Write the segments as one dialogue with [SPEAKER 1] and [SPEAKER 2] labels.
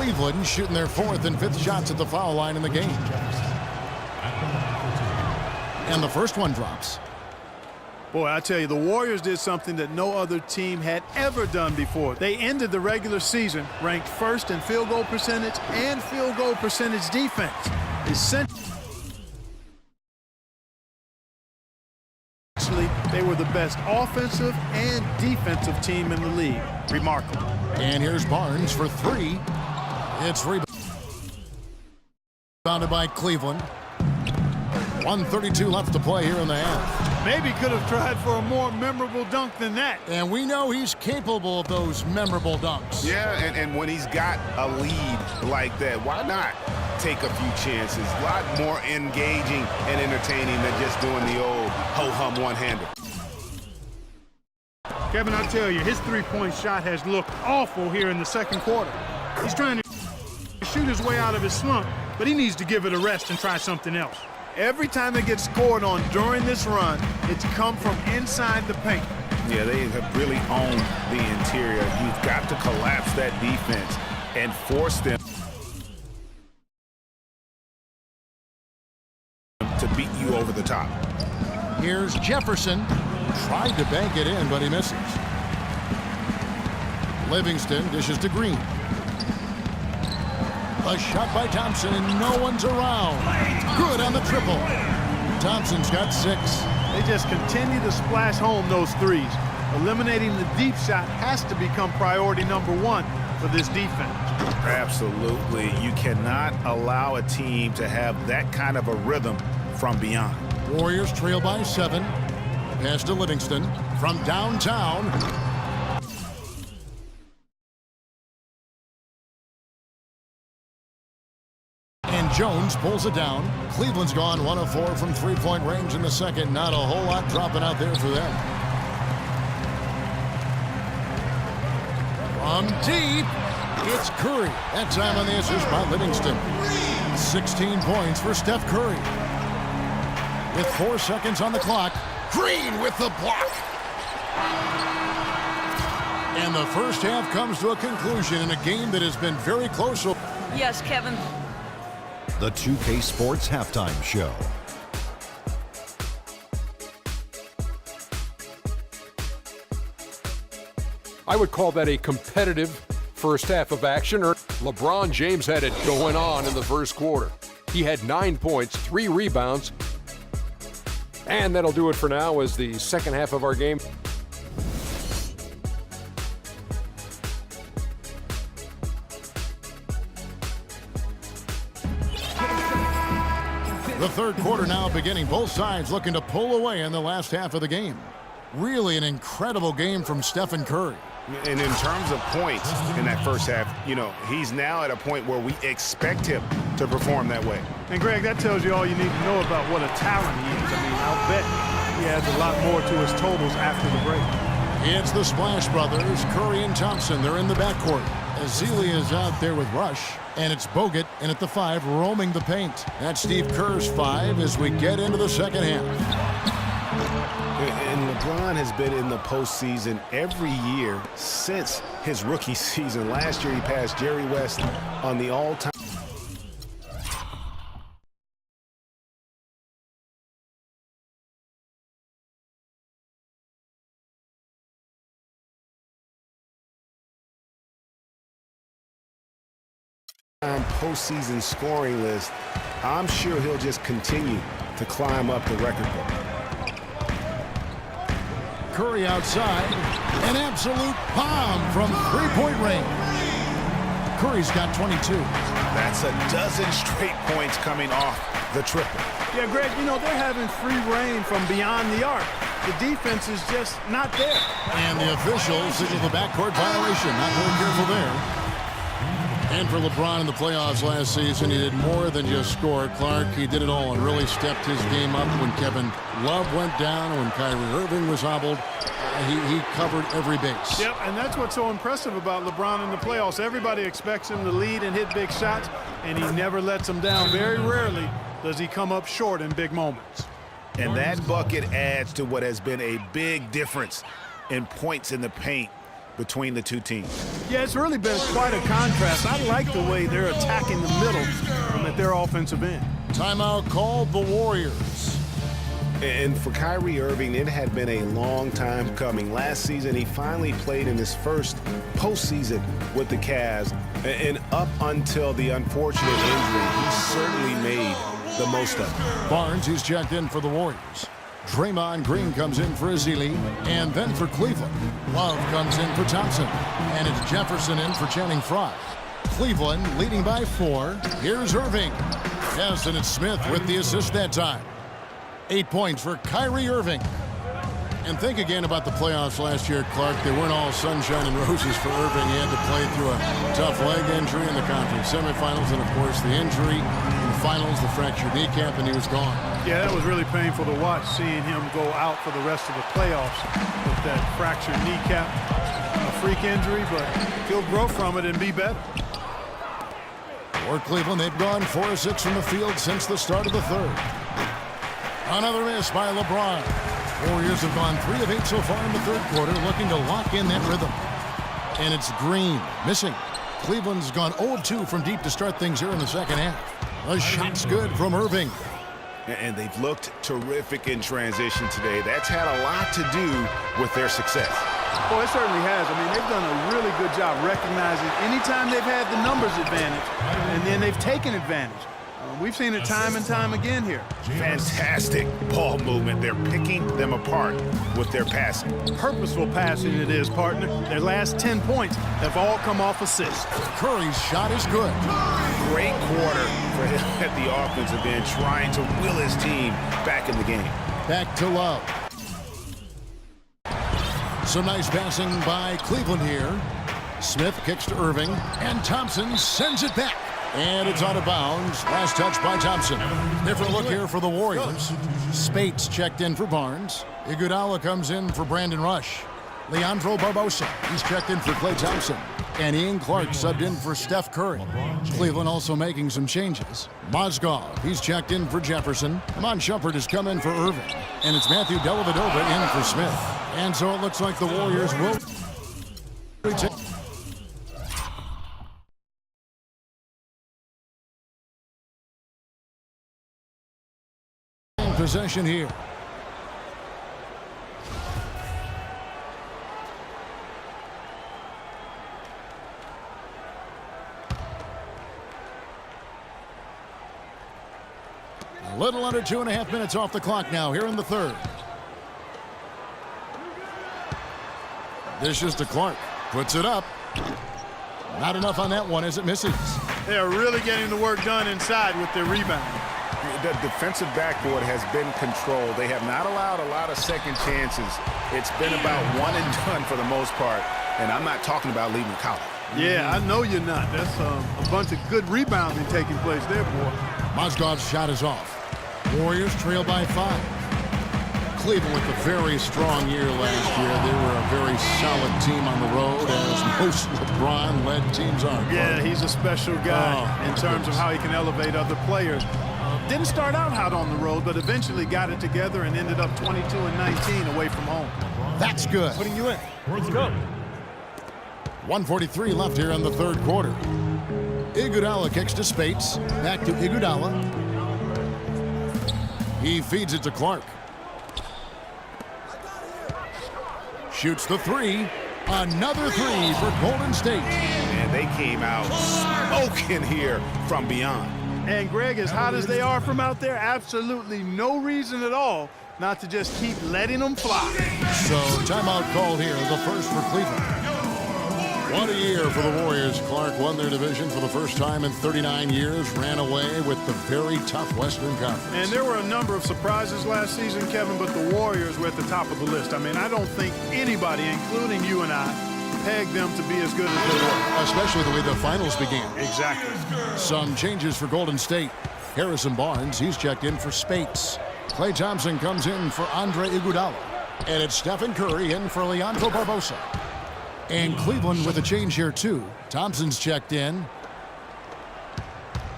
[SPEAKER 1] Cleveland shooting their 4th and 5th shots at the foul line in the game. And the first one drops.
[SPEAKER 2] Boy, I tell you, the Warriors did something that no other team had ever done before. They ended the regular season ranked 1st in field goal percentage and field goal percentage defense. Essentially, they were the best offensive and defensive team in the league. Remarkable.
[SPEAKER 1] And here's Barnes for 3. It's rebounded by Cleveland. 1:32 left to play here in the half.
[SPEAKER 2] Maybe could have tried for a more memorable dunk than that.
[SPEAKER 1] And we know he's capable of those memorable dunks.
[SPEAKER 3] Yeah, and when he's got a lead like that, why not take a few chances? A lot more engaging and entertaining than just doing the old ho-hum one-hander.
[SPEAKER 2] Kevin, I tell you, his three-point shot has looked awful here in the second quarter. He's trying to shoot his way out of his slump, but he needs to give it a rest and try something else. Every time they get scored on during this run, it's come from inside the paint.
[SPEAKER 3] Yeah, they have really owned the interior. You've got to collapse that defense and force them to beat you over the top.
[SPEAKER 1] Here's Jefferson. Tried to bank it in, but he misses. Livingston dishes to Green. A shot by Thompson, and no one's around. Good on the triple. Thompson's got 6.
[SPEAKER 2] They just continue to splash home those threes. Eliminating the deep shot has to become priority number 1 for this defense.
[SPEAKER 3] Absolutely. You cannot allow a team to have that kind of a rhythm from beyond.
[SPEAKER 1] Warriors trail by 7. Pass to Livingston from downtown. And Jones pulls it down. Cleveland's gone 1 of 4 from 3-point range in the second. Not a whole lot dropping out there for them. From deep, it's Curry. That time on the assist by Livingston. 16 points for Steph Curry. With 4 seconds on the clock, Green with the block. And the first half comes to a conclusion in a game that has been very close.
[SPEAKER 4] Yes, Kevin.
[SPEAKER 5] The 2K Sports Halftime Show.
[SPEAKER 6] I would call that a competitive first half of action. LeBron James had it going on in the first quarter. He had 9 points, 3 rebounds. And that'll do it for now as the second half of our game.
[SPEAKER 1] The third quarter now beginning. Both sides looking to pull away in the last half of the game. Really an incredible game from Stephen Curry.
[SPEAKER 3] And in terms of points in that first half, you know, he's now at a point where we expect him to perform that way.
[SPEAKER 2] And, Greg, that tells you all you need to know about what a talent he is. I mean, I'll bet he adds a lot more to his totals after the break.
[SPEAKER 1] It's the Splash Brothers, Curry and Thompson. They're in the backcourt. Azili is out there with Rush. And it's Bogut in at the 5, roaming the paint. That's Steve Kerr's 5 as we get into the second half.
[SPEAKER 3] And LeBron has been in the postseason every year since his rookie season. Last year he passed Jerry West on the all-time postseason scoring list. I'm sure he'll just continue to climb up the record book.
[SPEAKER 1] Curry outside. An absolute bomb from 3-point range. Curry's got 22.
[SPEAKER 3] That's a dozen straight points coming off the triple.
[SPEAKER 2] Yeah, Greg, you know, they're having free reign from beyond the arc. The defense is just not there.
[SPEAKER 1] And the officials signal the backcourt violation. Not very careful there. And for LeBron in the playoffs last season, he did more than just score. Clark, he did it all and really stepped his game up when Kevin Love went down, when Kyrie Irving was hobbled. He covered every base.
[SPEAKER 2] Yep, and that's what's so impressive about LeBron in the playoffs. Everybody expects him to lead and hit big shots, and he never lets them down. Very rarely does he come up short in big moments.
[SPEAKER 3] And that bucket adds to what has been a big difference in points in the paint between the two teams.
[SPEAKER 2] Yeah, it's really been quite a contrast. I like the way they're attacking the middle at their offensive end.
[SPEAKER 1] Timeout called the Warriors.
[SPEAKER 3] And for Kyrie Irving, it had been a long time coming. Last season, he finally played in his first postseason with the Cavs. And up until the unfortunate injury, he certainly made the most of it.
[SPEAKER 1] Barnes, he's checked in for the Warriors. Draymond Green comes in for Ezeli, and then for Cleveland. Love comes in for Thompson, and it's Jefferson in for Channing Frye. Cleveland leading by 4. Here's Irving. Yes, and it's Smith with the assist that time. 8 points for Kyrie Irving. And think again about the playoffs last year, Clark. They weren't all sunshine and roses for Irving. He had to play through a tough leg injury in the conference semifinals, and of course the injury in the finals, the fractured kneecap, and he was gone.
[SPEAKER 2] Yeah, that was really painful to watch, seeing him go out for the rest of the playoffs with that fractured kneecap. A freak injury, but he'll grow from it and be better.
[SPEAKER 1] For Cleveland, they've gone 4 of 6 from the field since the start of the third. Another miss by LeBron. Warriors have gone 3 of 8 so far in the third quarter, looking to lock in that rhythm. And it's Green missing. Cleveland's gone 0 of 2 from deep to start things here in the second half. The shot's good from Irving.
[SPEAKER 3] And they've looked terrific in transition today. That's had a lot to do with their success.
[SPEAKER 2] Well, it certainly has. I mean, they've done a really good job recognizing anytime they've had the numbers advantage, and then they've taken advantage. We've seen it time and time again here.
[SPEAKER 3] Fantastic ball movement. They're picking them apart with their passing.
[SPEAKER 2] Purposeful passing it is, partner. Their last 10 points have all come off assists.
[SPEAKER 1] Curry's shot is good.
[SPEAKER 3] Great quarter for him at the offensive end, trying to will his team back in the game.
[SPEAKER 1] Back to Love. Some nice passing by Cleveland here. Smith kicks to Irving, and Thompson sends it back. And it's out of bounds. Last touch by Thompson. Different look here for the Warriors. Spates checked in for Barnes. Iguodala comes in for Brandon Rush. Leandro Barbosa, he's checked in for Klay Thompson. And Ian Clark subbed in for Steph Curry. Cleveland also making some changes. Mozgov, he's checked in for Jefferson. Amon Shumpert has come in for Irving. And it's Matthew Dellavedova in for Smith. And so it looks like the Warriors will take possession here. A little under 2.5 minutes off the clock now here in the third. Dishes to Clark. Puts it up. Not enough on that one as it misses.
[SPEAKER 2] They are really getting the work done inside with their rebound.
[SPEAKER 3] The defensive backboard has been controlled. They have not allowed a lot of second chances. It's been about one and done for the most part. And I'm not talking about leaving college.
[SPEAKER 2] Yeah, I know you're not. That's a bunch of good rebounding taking place there, boy.
[SPEAKER 1] Mozgov's shot is off. Warriors trail by 5. Cleveland with a very strong year last year. They were a very solid team on the road, as most LeBron-led teams are.
[SPEAKER 2] Yeah, he's a special guy in terms of how he can elevate other players. Didn't start out hot on the road, but eventually got it together and ended up 22-19 away from home.
[SPEAKER 1] That's good.
[SPEAKER 2] Putting you in. Let's go.
[SPEAKER 1] 1:43 left here in the third quarter. Iguodala kicks to Spates. Back to Iguodala. He feeds it to Clark. Shoots the 3. Another 3 for Golden State.
[SPEAKER 3] And they came out smoking here from beyond.
[SPEAKER 2] And Greg, as hot as they are from out there, absolutely no reason at all not to just keep letting them fly.
[SPEAKER 1] So timeout called here, the first for Cleveland. What a year for the Warriors. Clark won their division for the first time in 39 years, ran away with the very tough Western Conference.
[SPEAKER 2] And there were a number of surprises last season, Kevin, but the Warriors were at the top of the list. I mean, I don't think anybody, including you and I, pegged them to be as good as they were.
[SPEAKER 1] Especially the way the finals began.
[SPEAKER 2] Exactly.
[SPEAKER 1] Some changes for Golden State. Harrison Barnes, he's checked in for Spates. Klay Thompson comes in for Andre Iguodala. And it's Stephen Curry in for Leandro Barbosa. And Cleveland with a change here, too. Thompson's checked in.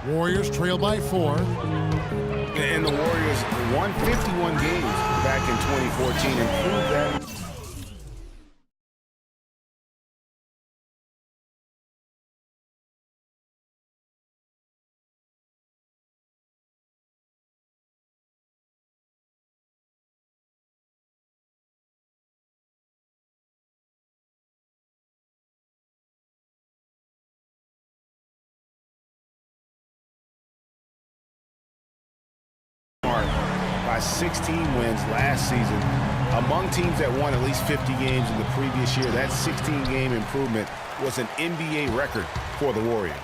[SPEAKER 1] Warriors trail by 4.
[SPEAKER 3] And the Warriors won 51 games back in 2014 and proved that by 16 wins last season. Among teams that won at least 50 games in the previous year, that 16-game improvement was an NBA record for the Warriors.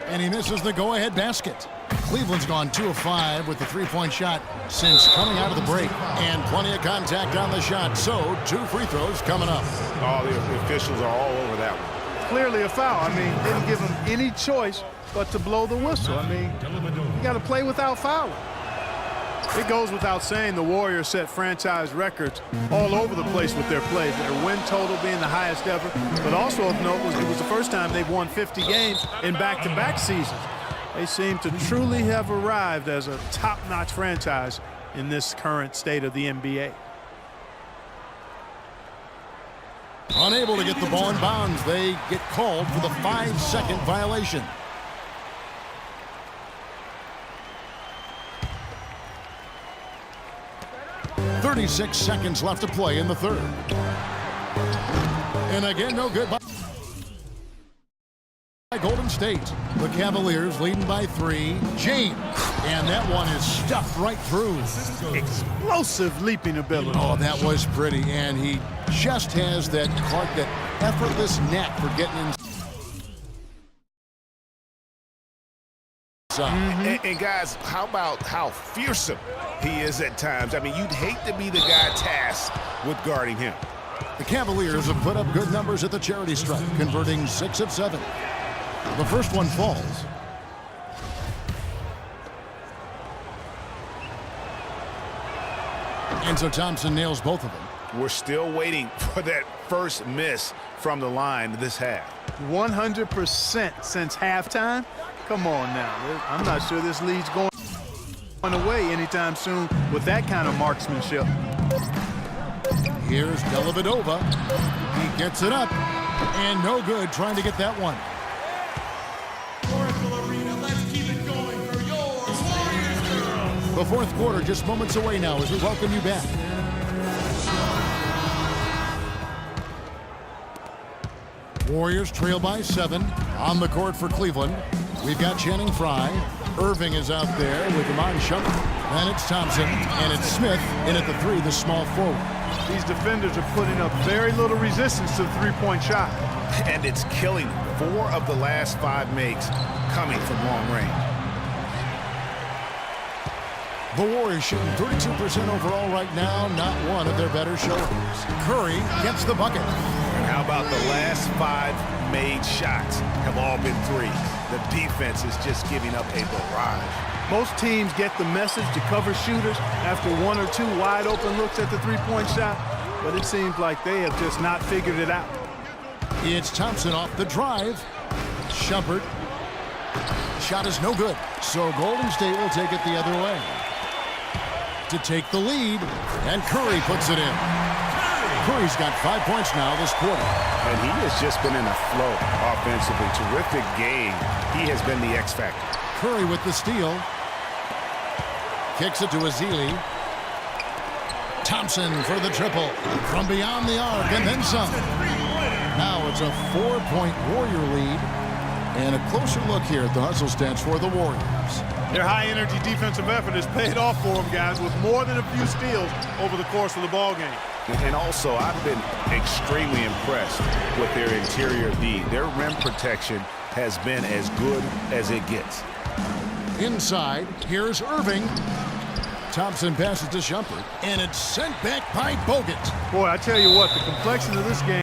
[SPEAKER 1] And he misses the go-ahead basket. Cleveland's gone 2 of 5 with the three-point shot since coming out of the break. And plenty of contact on the shot, so 2 free throws coming up.
[SPEAKER 3] All the officials are all over that one.
[SPEAKER 2] Clearly a foul. I mean, didn't give him any choice but to blow the whistle. I mean, you got to play without fouling. It goes without saying the Warriors set franchise records all over the place with their play. Their win total being the highest ever. But also of note, it was the first time they've won 50 games in back-to-back seasons. They seem to truly have arrived as a top-notch franchise in this current state of the NBA.
[SPEAKER 1] Unable to get the ball in bounds, they get called for the 5-second violation. "36 seconds left to play in the third. And again, no good by Golden State. The Cavaliers leading by 3. James. And that one is stuffed right through.
[SPEAKER 2] Explosive leaping ability.
[SPEAKER 1] Oh, that was pretty. And he just has that effortless knack for getting inside.
[SPEAKER 3] And guys, how about how fearsome he is at times? I mean, you'd hate to be the guy tasked with guarding him.
[SPEAKER 1] The Cavaliers have put up good numbers at the charity stripe, converting 6 of 7. The first one falls. And so Thompson nails both of them.
[SPEAKER 3] We're still waiting for that first miss from the line this half.
[SPEAKER 2] 100% since halftime? Come on now. I'm not sure this lead's going away anytime soon with that kind of marksmanship.
[SPEAKER 1] Here's Dellavedova. He gets it up. And no good trying to get that one. The fourth quarter just moments away now as we welcome you back. Warriors trail by 7 on the court for Cleveland. We've got Channing Frye. Irving is out there with Iman Shumpert. Then it's Thompson, and it's Smith in at the 3, the small forward.
[SPEAKER 2] These defenders are putting up very little resistance to the three-point shot.
[SPEAKER 3] And it's killing 4 of the last 5 makes coming from long range.
[SPEAKER 1] The Warriors shooting 32% overall right now, not one of their better shoulders. Curry gets the bucket.
[SPEAKER 3] And how about the last 5 made shots have all been threes? The defense is just giving up a barrage.
[SPEAKER 2] Most teams get the message to cover shooters after 1 or 2 wide open looks at the three-point shot, but it seems like they have just not figured it out.
[SPEAKER 1] It's Thompson off the drive. Shumpert. Shot is no good, so Golden State will take it the other way. To take the lead, and Curry puts it in. Curry's got 5 points now this quarter.
[SPEAKER 3] And he has just been in a flow offensively. Terrific game. He has been the X factor.
[SPEAKER 1] Curry with the steal. Kicks it to Ezeli. Thompson for the triple. From beyond the arc, and then some. Now it's a 4-point Warrior lead. And a closer look here at the hustle stats for the Warriors.
[SPEAKER 2] Their high-energy defensive effort has paid off for them, guys, with more than a few steals over the course of the ballgame.
[SPEAKER 3] And also, I've been extremely impressed with their interior D. Their rim protection has been as good as it gets.
[SPEAKER 1] Inside, here's Irving. Thompson passes to Shumpert, and it's sent back by Bogut.
[SPEAKER 2] Boy, I tell you what, the complexion of this game